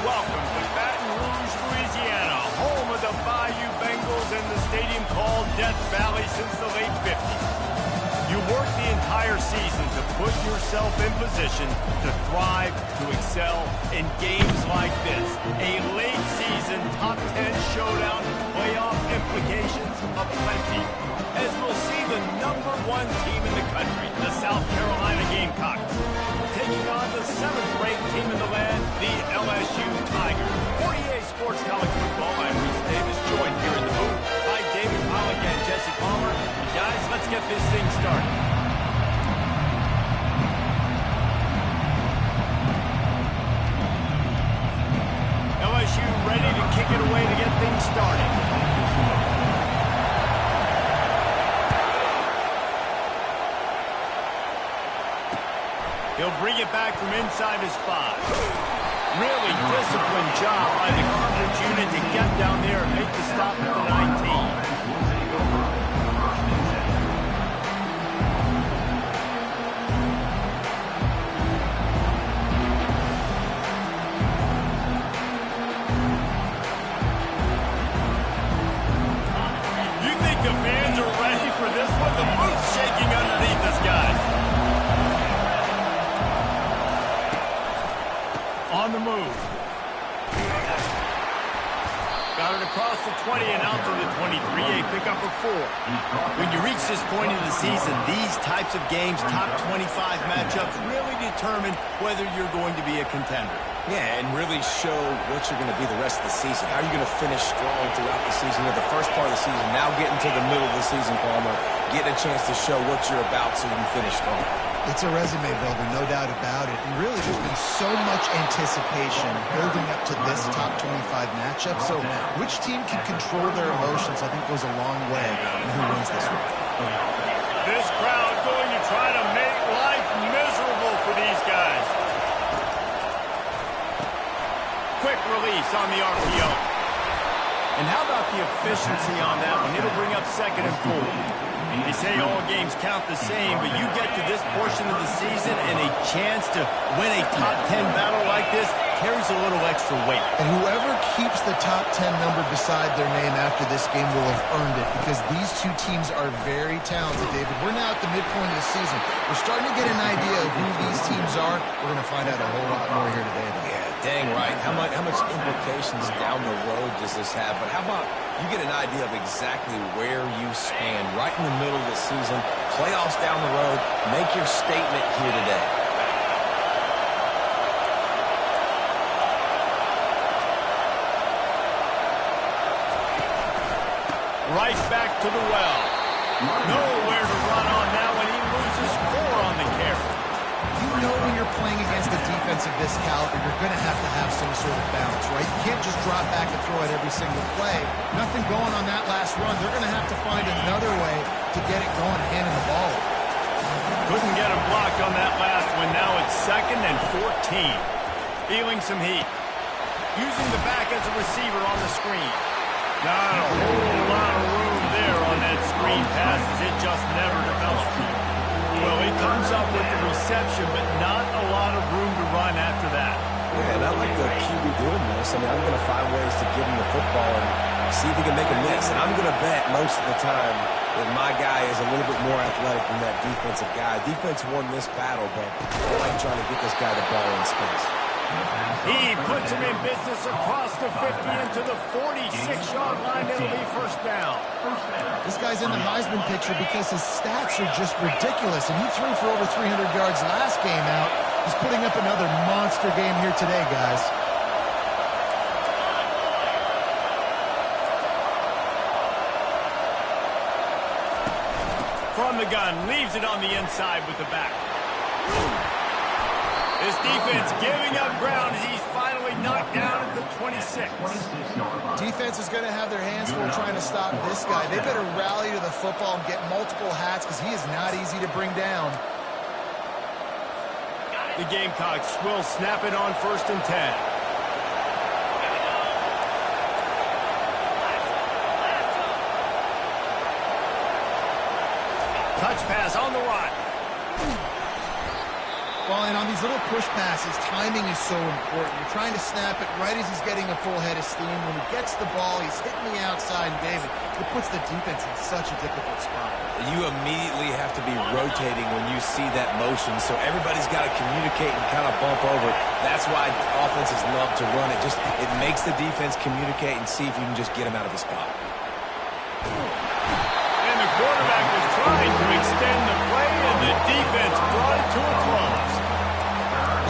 Welcome to Baton Rouge, Louisiana, home of the Bayou Bengals and the stadium called Death Valley since the late 50s. You work the entire season to put yourself in position to thrive, to excel in games like this. A late season top 10 showdown, playoff implications aplenty. As we'll see the #1 team in the country, the South Carolina Gamecocks, taking on the 7th-ranked team in the land, the LSU Tigers. 48 Sports College Football, I'm Reese Davis, joined here in the booth by David Pollock and Jesse Palmer. Guys, let's get this thing started. LSU ready to kick it away to get things started. He'll bring it back from inside his 5. Really disciplined job by the coverage unit to get down there and make the stop at the 19. You think the fans are ready for this one? The booth's shaking underneath us, guys. On the move. Got it across the 20 and out to the 23, a pickup of 4. When you reach this point in the season, these types of games, top 25 matchups, really determine whether you're going to be a contender. Yeah, and really show what you're going to be the rest of the season. How are you going to finish strong throughout the season or the first part of the season? Now getting to the middle of the season, Palmer, getting a chance to show what you're about so you can finish strong. It's a resume builder, no doubt about it. And really, there's been so much anticipation building up to this top 25 matchup. So which team can control their emotions, I think, goes a long way in who wins this one. This crowd going to try to make life miserable for these guys. Quick release on the RPO. And how about the efficiency on that one? It'll bring up 2nd and 4. They say all games count the same, but you get to this portion of the season and a chance to win a top 10 battle like this carries a little extra weight. And whoever keeps the top 10 number beside their name after this game will have earned it, because these two teams are very talented, David. We're now at the midpoint of the season. We're starting to get an idea of who these teams are. We're going to find out a whole lot more here today. Yeah, dang right. How much implications down the road does this have? But how about you get an idea of exactly where you stand right in the middle of the season, playoffs down the road, make your statement here today. Right back to the well. Nowhere to run on that one. He loses 4 on the carry. You know when you're playing against a defense of this caliber, you're going to have some sort of balance, right? You can't just drop back and throw it every single play. Nothing going on that last run. They're going to have to find another way to get it going and handing the ball. Couldn't get him blocked on that last one. Now it's 2nd and 14. Feeling some heat. Using the back as a receiver on the screen. Not a whole lot of room there on that screen pass as it just never developed. Well, he comes up with the reception, but not a lot of room to run after that. Yeah, and I like the QB doing this. I mean, I'm going to find ways to give him the football and see if he can make a miss. And I'm going to bet most of the time that my guy is a little bit more athletic than that defensive guy. Defense won this battle, but I like trying to get this guy the ball in space. He puts him in business across the 50 into the 46-yard line. It'll be 1st down. This guy's in the Heisman picture because his stats are just ridiculous, and he threw for over 300 yards last game out. He's putting up another monster game here today, guys. From the gun, leaves it on the inside with the back. This defense giving up ground as he's finally knocked down at the 26. Defense is going to have their hands full trying to stop this guy. They better rally to the football and get multiple hats because he is not easy to bring down. The Gamecocks will snap it on 1st and 10. Touch pass on the right. Well, and on these little push passes, timing is so important. You're trying to snap it right as he's getting a full head of steam. When he gets the ball, he's hitting the outside, and David, it puts the defense in such a difficult spot. You immediately have to be rotating when you see that motion, so everybody's got to communicate and kind of bump over. That's why offenses love to run it. It makes the defense communicate and see if you can just get him out of the spot. And the quarterback was trying to extend the play, and the defense brought it to a close.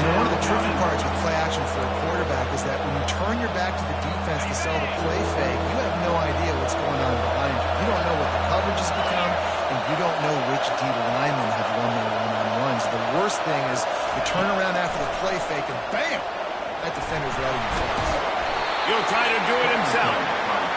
You know, one of the tricky parts with play action for a quarterback is that when you turn your back to the defense to sell the play fake, you have no idea what's going on behind you. You don't know what the coverage has become, and you don't know which D linemen have won their one-on-ones. The worst thing is you turn around after the play fake, and bam! That defender's right in your face. He'll try to do it himself.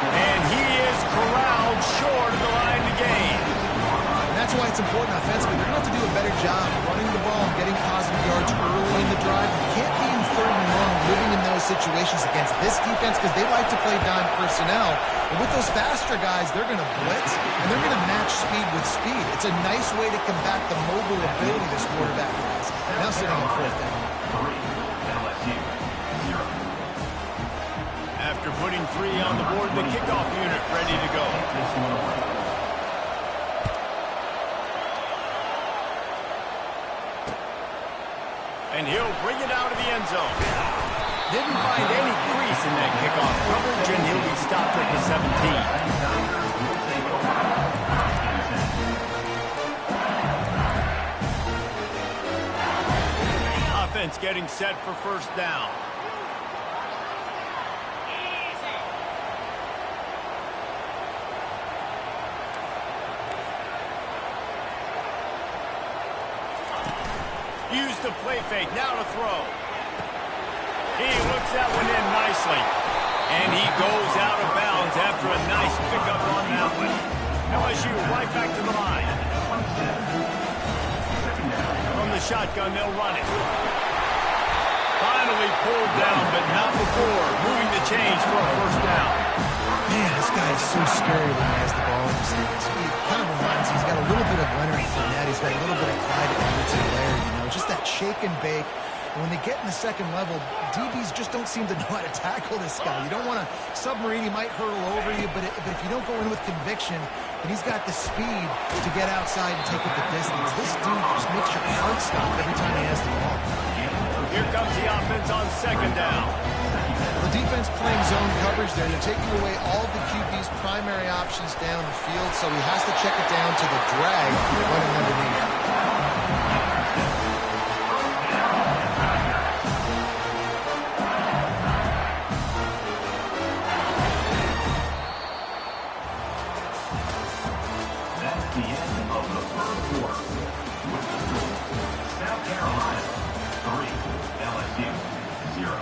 And he is corralled short of the line to gain. And that's why it's important offensively. They're going to have to do a better job running the ball and getting positive yards early in the drive. You can't be in 3rd and long living in those situations against this defense because they like to play dime personnel. And with those faster guys, they're going to blitz, and they're going to match speed with speed. It's a nice way to combat the mobile ability this quarterback has. Now sitting on 4th down. After putting 3 on the board, the kickoff unit ready to go. And he'll bring it out of the end zone. Didn't find any crease in that kickoff coverage, and he'll be stopped at the 17. Offense getting set for 1st down. Use the play fake, now to throw. He looks that one in nicely. And he goes out of bounds after a nice pickup on that one. LSU right back to the line. From the shotgun, they'll run it. Finally pulled down, but not before moving the chains for a 1st down. Man, this guy is so scary when he has the ball in his hands. He kind of reminds me, he's got a little bit of Leonard Fournette. He's got a little bit of Clyde Edwards-Helaire, you know, just that shake and bake. And when they get in the 2nd level, DBs just don't seem to know how to tackle this guy. You don't want to submarine. He might hurtle over you, but if you don't go in with conviction, and he's got the speed to get outside and take it the distance. This dude just makes your heart stop every time he has the ball. Here comes the offense on 2nd down. The defense playing zone coverage there. They're taking away all the QB's primary options down the field, so he has to check it down to the drag running underneath. That's the end of the 3rd quarter. With the score, South Carolina 3, LSU 0.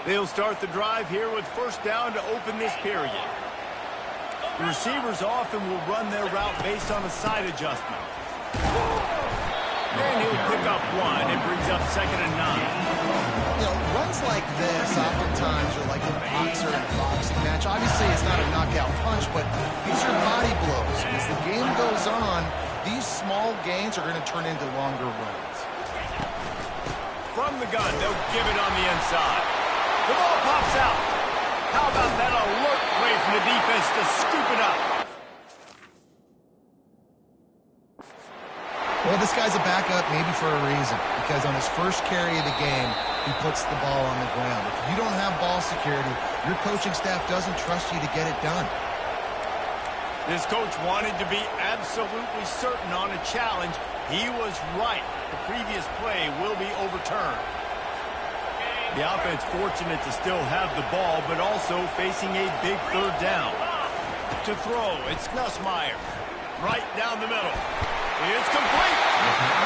They'll start the drive here with 1st down to open this period. The receivers often will run their route based on a side adjustment. And he'll pick up 1. It brings up 2nd and 9. You know, runs like this oftentimes are like a boxer in a boxing match. Obviously, it's not a knockout punch, but these are body blows. As the game goes on, these small gains are going to turn into longer runs. From the gun, they'll give it on the inside. The ball pops out. How about that alert play from the defense to scoop it up? Well, this guy's a backup maybe for a reason, because on his first carry of the game, he puts the ball on the ground. If you don't have ball security, your coaching staff doesn't trust you to get it done. This coach wanted to be absolutely certain on a challenge. He was right. The previous play will be overturned. The offense fortunate to still have the ball, but also facing a big 3rd down. To throw, it's Nussmeier. Right down the middle. It's complete.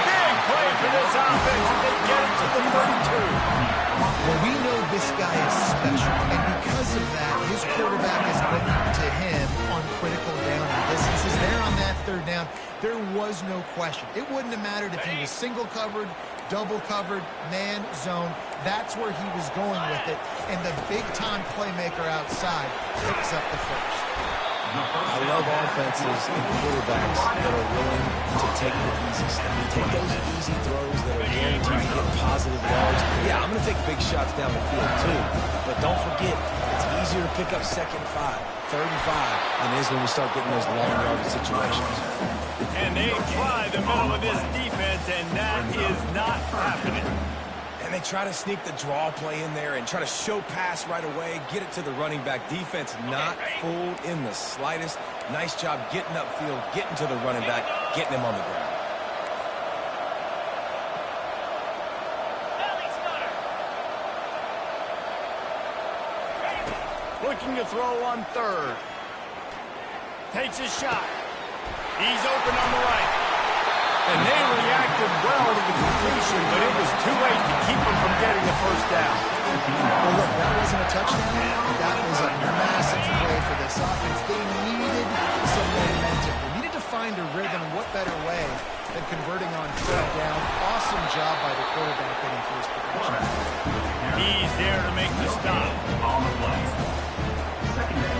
Big play for this offense, and they get it to the 32. Well, we know this guy is special, and because of that, his quarterback is looking to him on critical down and distances. There on that third down, there was no question. It wouldn't have mattered if he was single covered, double covered, man, zone. That's where he was going with it. And the big-time playmaker outside picks up the first. I love offenses and quarterbacks that are willing to take the easy stuff. Take those easy throws that are guaranteed to get positive yards. Yeah, I'm going to take big shots down the field too. But don't forget, it's easier to pick up 2nd and 5, 3rd and 5 than it is when we start getting those long yardage situations. And they try the middle of this defense, and that is not happening. And they try to sneak the draw play in there and try to show pass right away, get it to the running back. Defense not fooled in the slightest. Nice job getting upfield, getting to the running back, getting him on the ground. Looking to throw on 3rd. Takes a shot. He's open on the right. And they reacted well to the completion, but it was too late to keep them from getting the first down. Well, look, that wasn't a touchdown. That was a massive play for this offense. They needed some momentum. They needed to find a rhythm. What better way than converting on 3rd down? Awesome job by the quarterback getting first production. He's there to make the stop. On the play. 2nd down.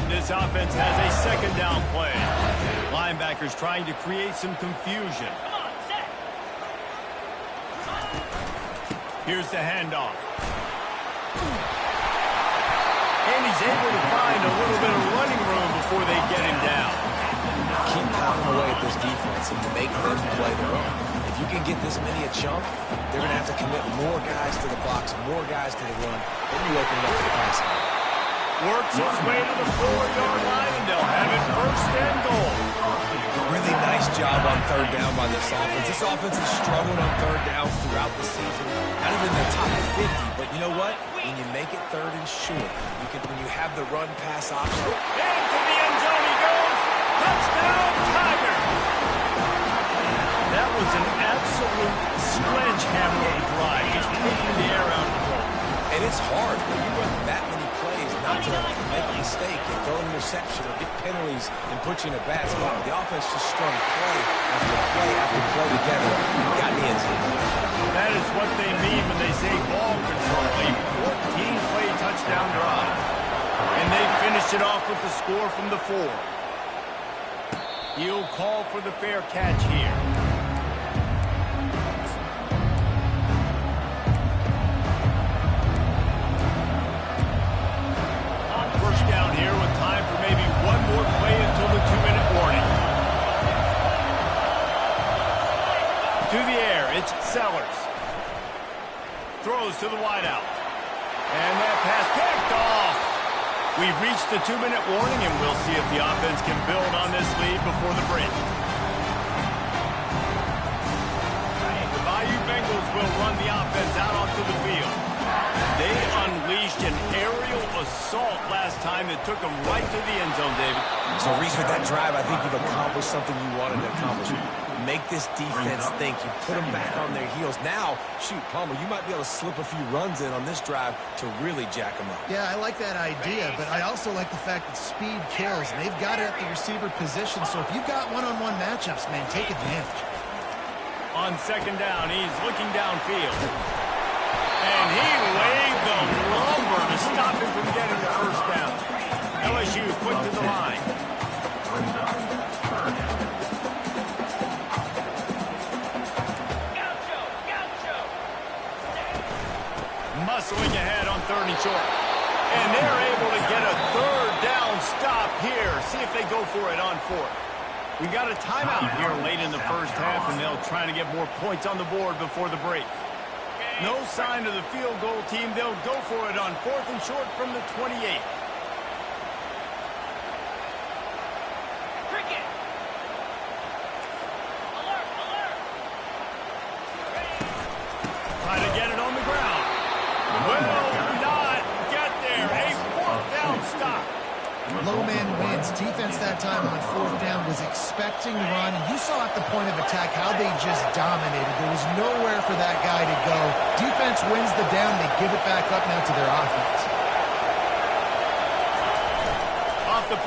This offense has a 2nd down play. Linebackers trying to create some confusion. Here's the handoff. And he's able to find a little bit of running room before they get him down. Keep pounding away at this defense and make them play their own. If you can get this many a chunk, they're going to have to commit more guys to the box, more guys to the run. Then you open it up to the passing game. Works his way to the 4-yard line, and they'll have it 1st and goal. Really nice job on 3rd down by this offense. This offense has struggled on 3rd downs throughout the season. Not even in the top 50, but you know what? When you make it 3rd and short, when you have the run-pass option. Into the end zone he goes. Touchdown, Tiger. That was an absolute sledgehammer of a drive. Just taking the air out of the ball. And it's hard when you run that many plays not to make a mistake and throw an interception or get penalties and put you in a bad spot. The offense just strung play after play after play together and got in the end zone. That is what they mean when they say ball control. A 14-play touchdown drive. And they finish it off with the score from the 4. He'll call for the fair catch here. Here with time for maybe one more play until the 2-minute warning. To the air, it's Sellers. Throws to the wideout. And that pass picked off. We've reached the 2-minute warning, and we'll see if the offense can build on this lead before the break. The Bayou Bengals will run the offense out onto the field. They unleashed an aerial assault last time that took them right to the end zone, David. So, Reese, with that drive, I think you've accomplished something you wanted to accomplish. Make this defense think. You put them back on their heels. Now, shoot, Palmer, you might be able to slip a few runs in on this drive to really jack them up. Yeah, I like that idea, but I also like the fact that speed kills, and they've got it at the receiver position. So if you've got one-on-one matchups, man, take advantage. On 2nd down, he's looking downfield. And he laid the lumber to stop him from getting the 1st down. LSU quick to the line. Muscling ahead on 3rd and short. And they're able to get a 3rd down stop here. See if they go for it on 4th. We got a timeout here late in the 1st half, and they'll try to get more points on the board before the break. No sign of the field goal team. They'll go for it on 4th and short from the 28. Cricket. Alert, alert. Try to get it on the ground. Will not get there. A 4th down stop. Low man wins. Defense that time on 4th down was expecting run. And you saw at the point of attack how they just dominated. There was nowhere for that guy to go. Defense wins the down. They give it back up now to their offense.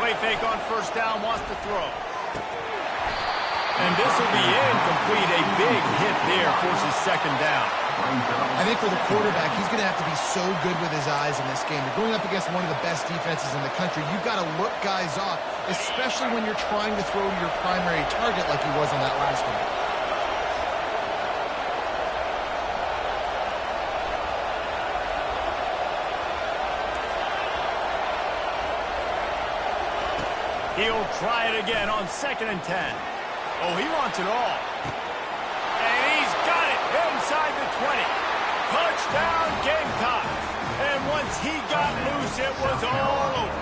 Play fake on first down, wants to throw. And this will be incomplete. A big hit there, forces second down. I think for the quarterback, he's going to have to be so good with his eyes in this game. You're going up against one of the best defenses in the country. You've got to look guys off, especially when you're trying to throw to your primary target like he was on that last one. He'll try it again on 2nd and 10. Oh, he wants it all. And he's got it inside the 20. Touchdown, Gamecocks. And once he got loose, it was all over.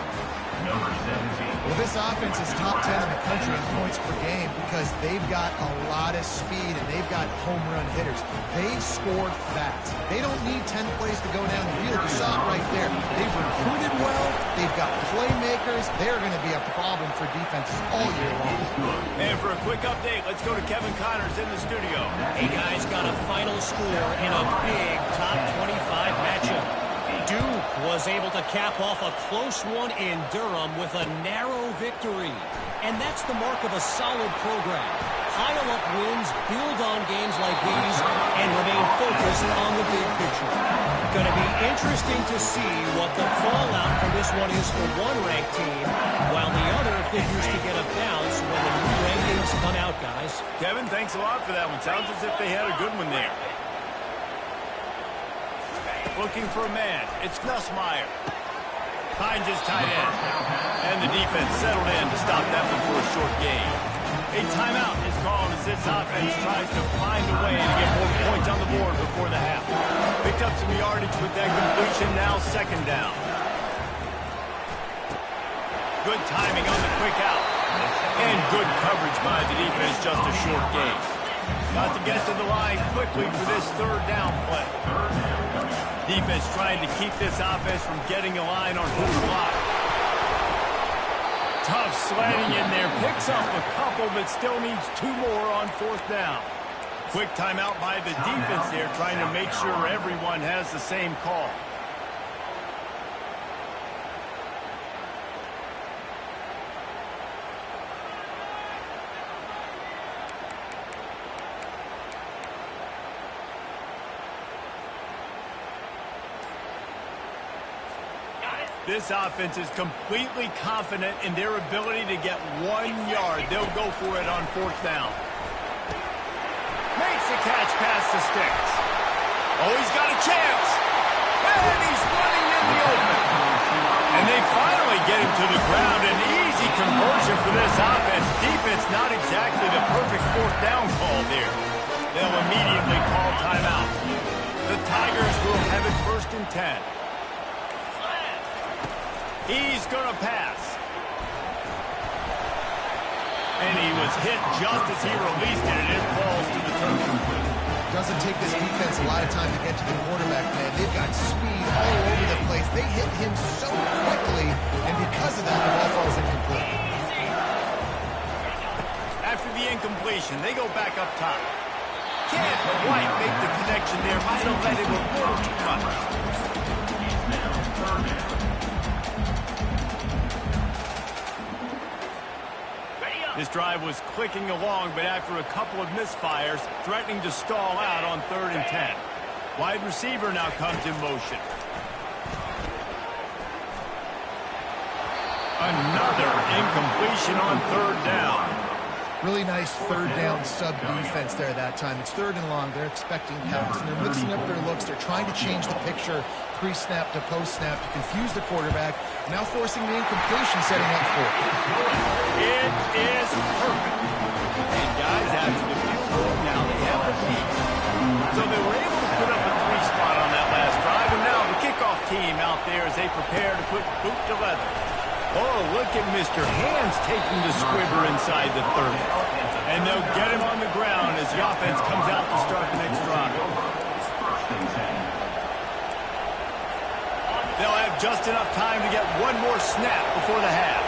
Number 17. Well, this offense is top 10 in the country in points per game because they've got a lot of speed and they've got home run hitters. They score fast. They don't need 10 plays to go down the field. You saw it right there. They've recruited well. They've got playmakers. They're going to be a problem for defenses all year long. And for a quick update, let's go to Kevin Connors in the studio. Hey, guys, got a final score in a big top 25 matchup. Duke was able to cap off a close one in Durham with a narrow victory. And that's the mark of a solid program. Pile up wins, build on games like these, and remain focused on the big picture. Going to be interesting to see what the fallout from this one is for one ranked team, while the other figures to get a bounce when the new rankings come out, guys. Kevin, thanks a lot for that one. Sounds as if they had a good one there. Looking for a man. It's Nussmeier. Finds his tight end. And the defense settled in to stop that one for a short gain. A timeout is called as this offense tries to find a way to get more points on the board before the half. Picked up some yardage with that completion, now 2nd down. Good timing on the quick out. And good coverage by the defense, just a short gain. Got to get to the line quickly for this 3rd down play. Defense trying to keep this offense from getting a line on who's blocked. Tough sledding in there. Picks up a couple, but still needs 2 more on 4th down. Quick timeout by the defense there, trying to make sure everyone has the same call. This offense is completely confident in their ability to get 1 yard. They'll go for it on 4th down. Makes the catch past the sticks. Oh, he's got a chance. And he's running in the open. And they finally get him to the ground. An easy conversion for this offense. Defense not exactly the perfect 4th down call there. They'll immediately call timeout. The Tigers will have it 1st and 10. He's going to pass. And he was hit just as he released it, and it falls to the turf. Doesn't take this defense a lot of time to get to the quarterback, man. They've got speed all over the place. They hit him so quickly, and because of that, the ball falls incomplete. After the incompletion, they go back up top. Can't quite make the connection there. Might have let him a little too much. This drive was clicking along, but after a couple of misfires, threatening to stall out on 3rd and 10. Wide receiver now comes in motion. Another incompletion on 3rd down. Really nice 3rd down sub defense there that time. It's 3rd and long. They're expecting pass, and they're mixing up their looks. They're trying to change the picture pre-snap to post-snap to confuse the quarterback. Now forcing the incompletion, setting up for it. It is perfect. And guys, after the field goal, now they have a lead. So they were able to put up a 3-spot on that last drive, and now the kickoff team out there as they prepare to put boot to leather. Oh, look at Mr. Hands taking the squibber inside the 30. And they'll get him on the ground as the offense comes out to start the next drive. They'll have just enough time to get 1 more snap before the half.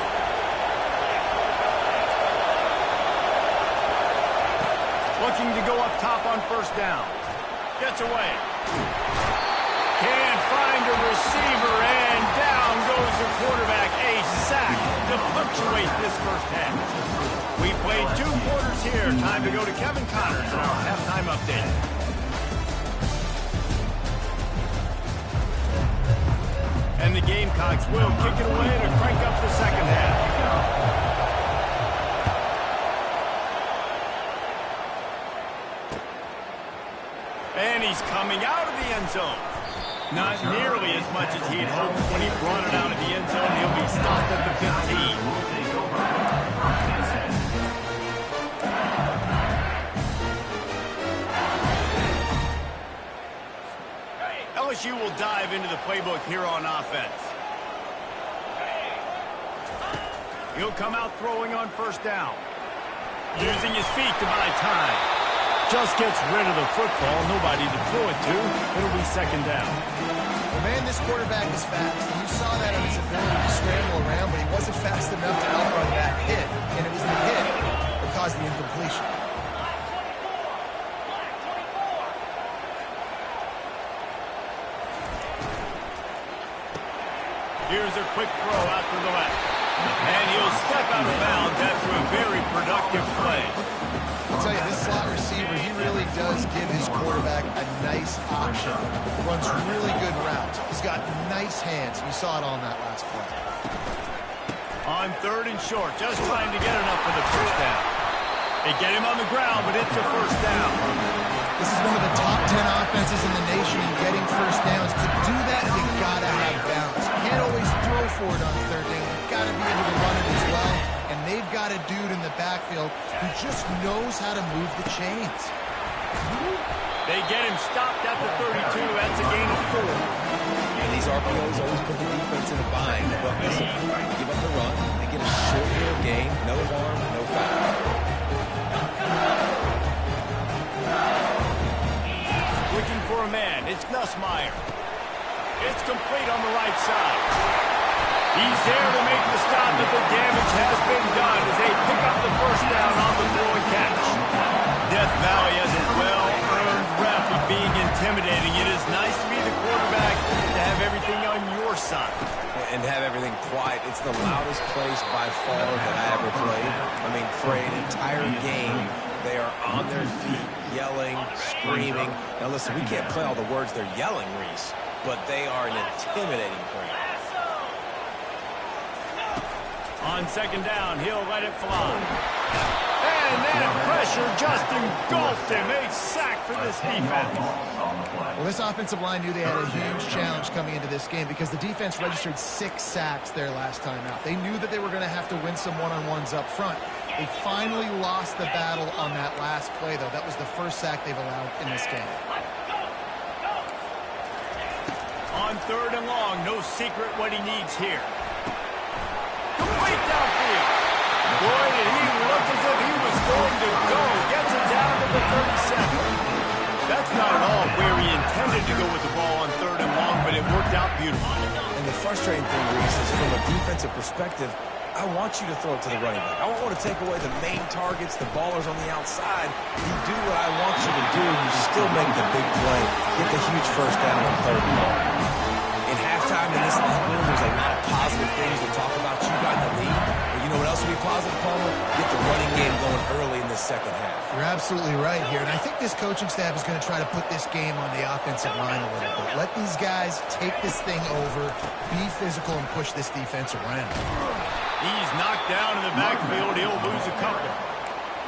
Looking to go up top on 1st down. Gets away. Can't find a receiver, and down goes the quarterback. A sack to punctuate this first half. We played 2 quarters here. Time to go to Kevin Connors in our halftime update. And the Gamecocks will kick it away to crank up the second half. And he's coming out of the end zone. Not nearly as much as he had hoped when he brought it out of the end zone. He'll be stopped at the 15. LSU will dive into the playbook here on offense. He'll come out throwing on first down. Using his feet to buy time. Just gets rid of the football. Nobody to throw it to. It'll be second down. Well, man, this quarterback is fast. You saw that on his ability to scramble around, but he wasn't fast enough to outrun that hit. And it was the hit that caused the incompletion. Here's a quick throw out to the left. And he'll step out of bounds after a very productive play. I'll tell you, this slot receiver, he really does give his quarterback a nice option. Runs really good routes. He's got nice hands. You saw it on that last play. On 3rd and short, just trying to get enough for the first down. They get him on the ground, but it's a first down. This is one of the top 10 offenses in the nation in getting first downs. To do that, you got to have balance. You can't always throw for it on 3rd down. You got to be able to run it as well. And they've got a dude in the backfield who just knows how to move the chains. They get him stopped at the 32. That's a gain of 4. And these RPOs always put the defense in a bind. But listen, give up the run. They get a short little gain. No harm, no foul. Looking for a man. It's Nussmeier. It's complete on the right side. He's there to make the stop, but the damage has been done as they pick up the first down on the throw and catch. Death Valley has a well-earned rep of being intimidating. It is nice to be the quarterback, to have everything on your side. And have everything quiet. It's the loudest place by far that I ever played. I mean, for an entire game, they are on their feet, yelling, screaming. Now listen, we can't play all the words they're yelling, Reese, but they are an intimidating crowd. On second down, he'll let it fly. And that pressure just engulfed him. A sack for this defense. Well, this offensive line knew they had a huge challenge coming into this game because the defense registered 6 sacks their last time out. They knew that they were going to have to win some one-on-ones up front. They finally lost the battle on that last play, though. That was the first sack they've allowed in this game. On 3rd and long, no secret what he needs here. Complete downfield. Boy, did he look as if he was going to go. Gets it down to the 37. That's not at all where he intended to go with the ball on 3rd and long, but it worked out beautifully. And the frustrating thing, Reese, is from a defensive perspective, I want you to throw it to the running back. I don't want to take away the main targets, the ballers on the outside. You do what I want you to do, and you still make the big play. Get the huge first down on 3rd and long. In halftime in this locker room, there's a lot of positive things to talk about. You got the lead. But you know what else would be positive, Palmer? Get the running game going early in the second half. You're absolutely right here. And I think this coaching staff is going to try to put this game on the offensive line a little bit. Let these guys take this thing over, be physical, and push this defense around. He's knocked down in the backfield. He'll lose a couple.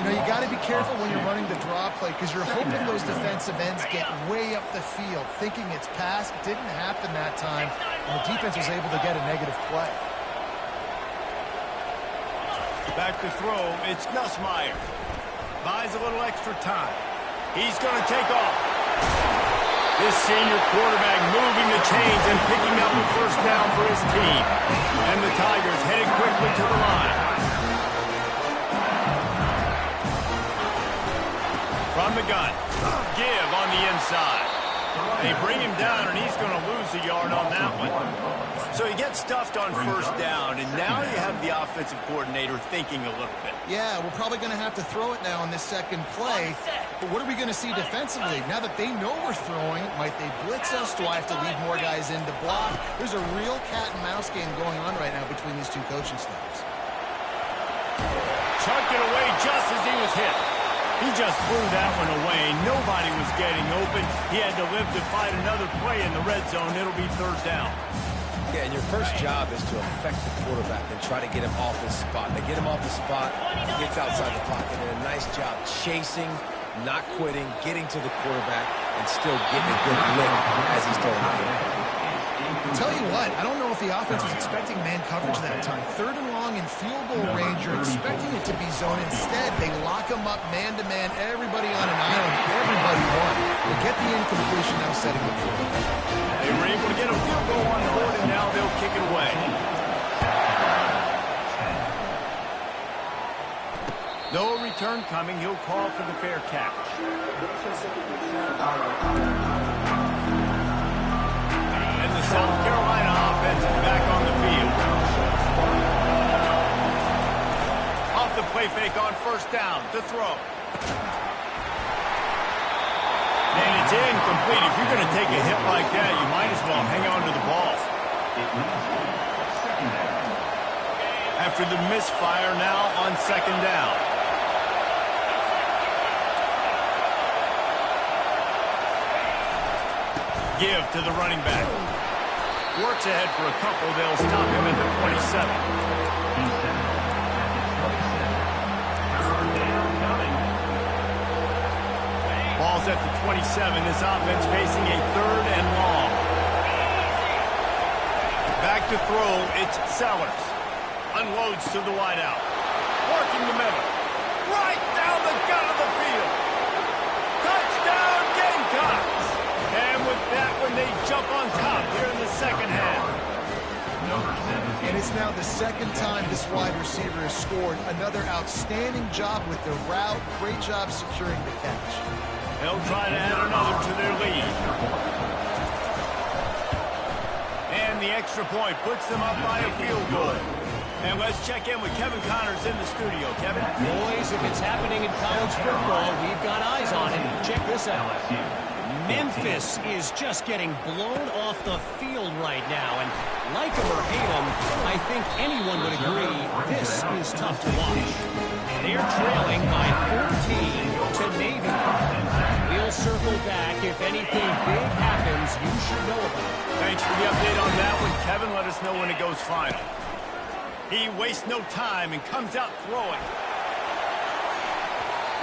You know, you got to be careful when you're running the draw play because you're hoping those defensive ends get way up the field, thinking it's pass. It didn't happen that time, and the defense was able to get a negative play. Back to throw. It's Nussmeier. Buys a little extra time. He's going to take off. This senior quarterback moving the chains and picking up a first down for his team. And the Tigers headed quickly to the line. From the gun. Give on the inside. They bring him down, and he's going to lose a yard on that one. So he gets stuffed on first down, and now you have the offensive coordinator thinking a little bit. Yeah, we're probably going to have to throw it now on this second play. But what are we going to see defensively? Now that they know we're throwing, might they blitz us? Do I have to leave more guys in to block? There's a real cat and mouse game going on right now between these two coaching staffs. Chucked it away just as he was hit. He just threw that one away. Nobody was getting open. He had to live to fight another play in the red zone. It'll be third down. Yeah, and your first job is to affect the quarterback and try to get him off his spot. They get him off the spot, he gets outside the pocket, and a nice job chasing, not quitting, getting to the quarterback, and still getting a good lick as he's throwing the football. Tell you what, I don't know if the offense was expecting man coverage that time. Third and long in field goal range, you're expecting it to be zone. Instead, they lock them up man-to-man, everybody on an island, everybody won. They get the incompletion, now setting the field. They were able to get a field goal on the board, and now they'll kick it away. No return coming. He'll call for the fair catch. And the South Carolina offense is back on the field. Off the play fake on first down to throw. And it's incomplete. If you're going to take a hit like that, you might as well hang on to the ball. After the misfire, now on second down. Give to the running back. Works ahead for a couple. They'll stop him at the 27. Ball's at the 27. This offense facing a third and long. Back to throw. It's Sellers. Unloads to the wideout. Working the middle. Right down the gut of the field. Touchdown Gamecocks. And with that one, they jump on top here in the second half. And it's now the second time this wide receiver has scored. Another outstanding job with the route. Great job securing the catch. They'll try to add another to their lead. And the extra point puts them up by a field goal. And let's check in with Kevin Connors in the studio. Kevin? Boys, if it's happening in college football, we've got eyes on it. Check this out. Memphis is just getting blown off the field right now. And like him or hate him, I think anyone would agree this is tough to watch. They're trailing by 14 to Navy. We'll circle back. If anything big happens, you should know about it. Thanks for the update on that one. Kevin, let us know when it goes final. He wastes no time and comes out throwing.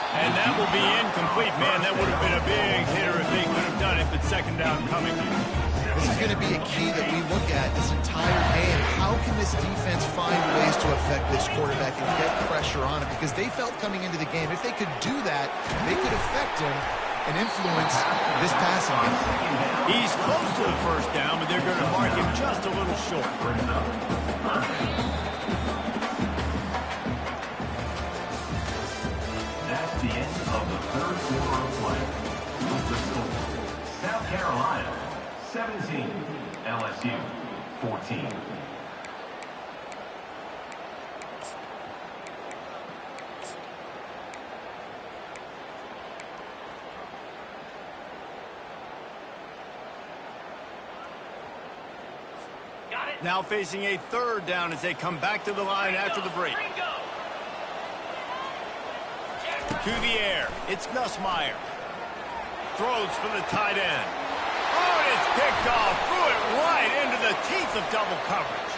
And that will be incomplete. Man, that would have been a big hitter if they could have done it, but second down coming. This is going to be a key that we look at this entire game. How can this defense find ways to affect this quarterback and get pressure on him? Because they felt coming into the game, if they could do that, they could affect him and influence this passing game. He's close to the first down, but they're going to mark him just a little short. That's the end of the third quarter of play. With the score, South Carolina 17, LSU 14. Now facing a third down as they come back to the line after the break. To the air, it's Nussmeier. Throws for the tight end. Oh, and it's picked off. Threw it right into the teeth of double coverage.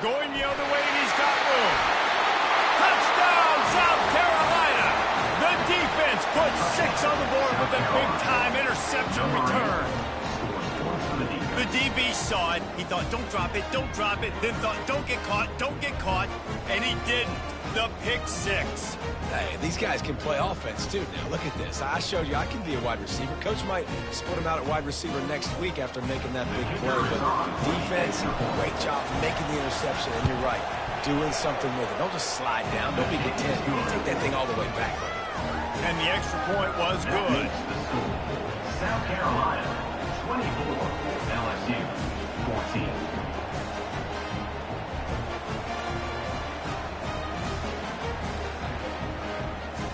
Going the other way, and he's got room. Touchdown, South Carolina! The defense puts 6 on the board with a big-time interception return. The DB saw it. He thought, don't drop it, don't drop it. Then thought, don't get caught. And he didn't. The pick 6. Hey, these guys can play offense, too. Now, look at this. I showed you I can be a wide receiver. Coach might split him out at wide receiver next week after making that big play. But defense, great job making the interception. And you're right, doing something with it. Don't just slide down. Don't be content. Take that thing all the way back. And the extra point was good. South Carolina 24, LSU 14.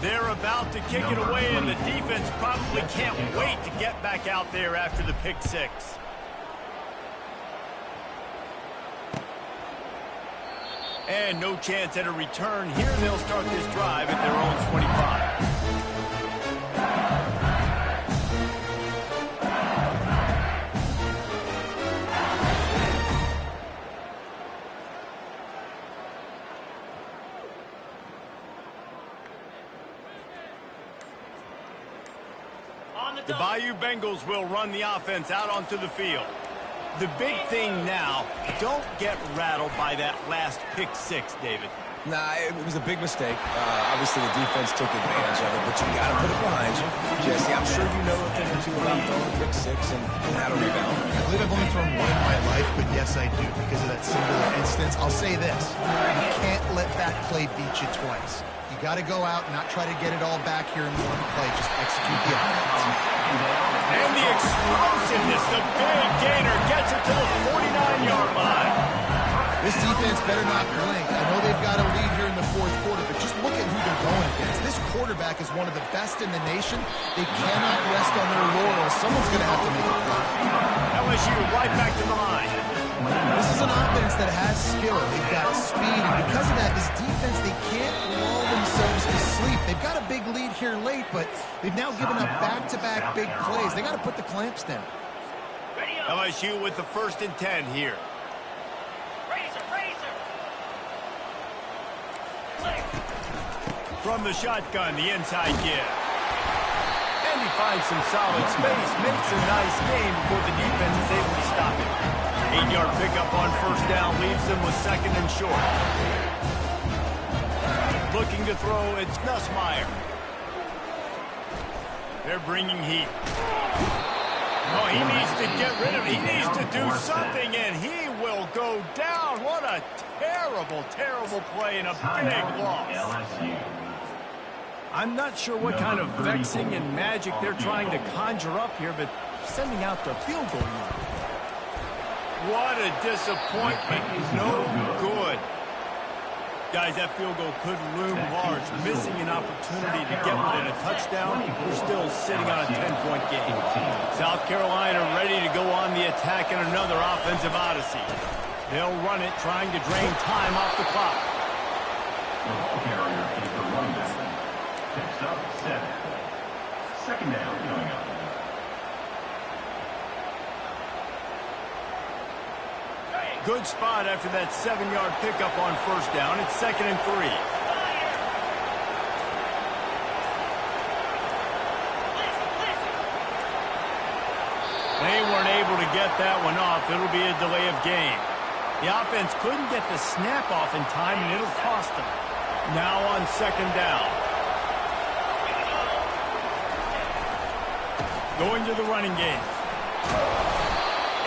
They're about to kick it away, and the defense probably can't wait to get back out there after the pick six. And no chance at a return here. They'll start this drive at their own 25. The Bayou Bengals will run the offense out onto the field. The big thing now, don't get rattled by that last pick six, David. Nah, it was a big mistake. Obviously, the defense took advantage of it, but you got to put it behind you. Jesse, I'm sure you know a thing or two about throwing pick six and how to rebound. I believe I've only thrown one in my life, but yes, I do. Because of that singular instance, I'll say this. You can't let that play beat you twice. You got to go out and not try to get it all back here in one play. Just execute the offense. And the explosiveness, the big gainer gets it to the 49-yard line. This defense better not blink. I know they've got a lead here in the fourth quarter, but just look at who they're going against. This quarterback is one of the best in the nation. They cannot rest on their laurels. Someone's going to have to make a play. LSU right back to the line. This is an offense that has skill. They've got speed, and because of that, this defense, they can't lull themselves to sleep. They've got a big lead here late, but they've now given up back-to-back big plays. They got to put the clamps down. LSU with the 1st and 10 here. From the shotgun, the inside give. And he finds some solid space, makes a nice game before the defense is able to stop it. 8-yard pickup on 1st down leaves them with 2nd and short. Looking to throw, it's Nussmeier. They're bringing heat. Oh, he needs to get rid of it. He needs to do something, and he will go down. What a terrible, terrible play and a big loss. I'm not sure what kind of vexing and magic they're trying to conjure up here, but sending out the field goal unit. What a disappointment. No good. Guys, that field goal could loom large. Missing an opportunity to get within a touchdown. We're still sitting on a 10-point game. South Carolina ready to go on the attack in another offensive odyssey. They'll run it, trying to drain time off the clock. The ball carrier is the running back. Picks up 7. 2nd down coming up. Good spot after that 7-yard pickup on 1st down. It's 2nd and 3. They weren't able to get that one off. It'll be a delay of game. The offense couldn't get the snap off in time, and it'll cost them. Now on 2nd down. Going to the running game.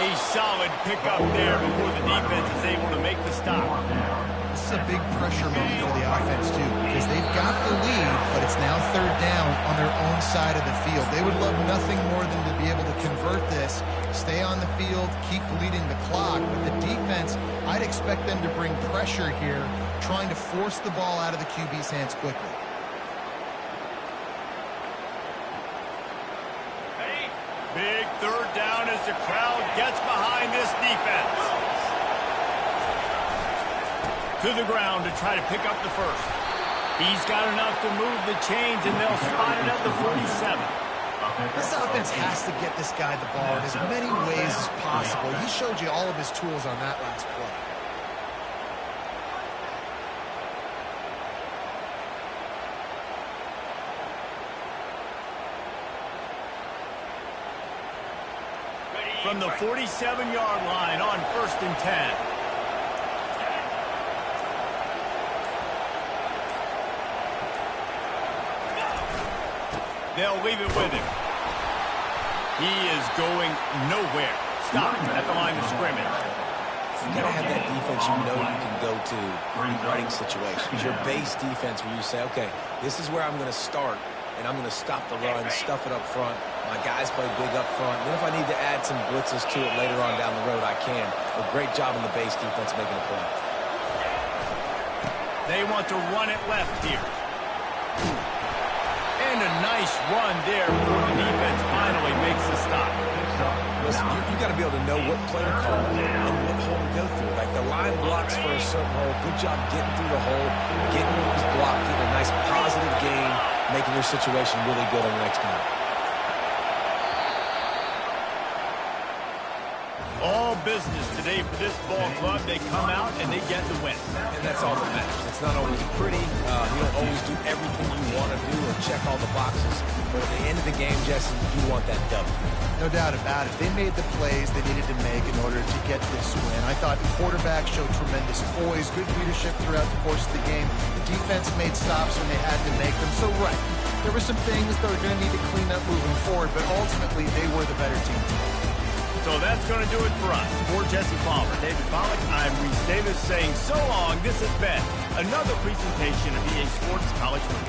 A solid pickup there before the defense is able to make the stop. This is a big pressure moment for the offense, too, because they've got the lead, but it's now 3rd down on their own side of the field. They would love nothing more than to be able to convert this, stay on the field, keep leading the clock. But the defense, I'd expect them to bring pressure here, trying to force the ball out of the QB's hands quickly. Big 3rd down as the crowd gets behind this defense. To the ground to try to pick up the 1st. He's got enough to move the chains, and they'll spot it at the 47. This offense has to get this guy the ball in as many ways as possible. He showed you all of his tools on that last play. From the 47-yard line on 1st and 10. They'll leave it with him. He is going nowhere. Stop at the line of scrimmage. You got to have that defense you know you can go to in running situations. Your base defense where you say, okay, this is where I'm going to start, and I'm going to stop the run, stuff it up front. My guys play big up front. Then if I need to add some blitzes to it later on down the road, I can. A great job in the base defense making a play. They want to run it left here. Nice run there before the defense finally makes the stop. Listen, you got to be able to know what play to call and what hole to go through. Like the line blocks for a certain hole. Good job getting through the hole, getting what was blocked, getting a nice positive gain, making your situation really good on the next time. All business today for this ball club. They come out and they get the win. And that's all that matters. It's not always pretty. You don't always do everything you want to do or check all the boxes. But at the end of the game, Jesse, you want that W. No doubt about it. They made the plays they needed to make in order to get this win. I thought the quarterback showed tremendous poise, good leadership throughout the course of the game. The defense made stops when they had to make them. So, right, there were some things that were going to need to clean up moving forward, but ultimately they were the better team today. So that's going to do it for us. For Jesse Palmer, David Pollack, I'm Reese Davis saying so long. This has been another presentation of EA Sports College Football.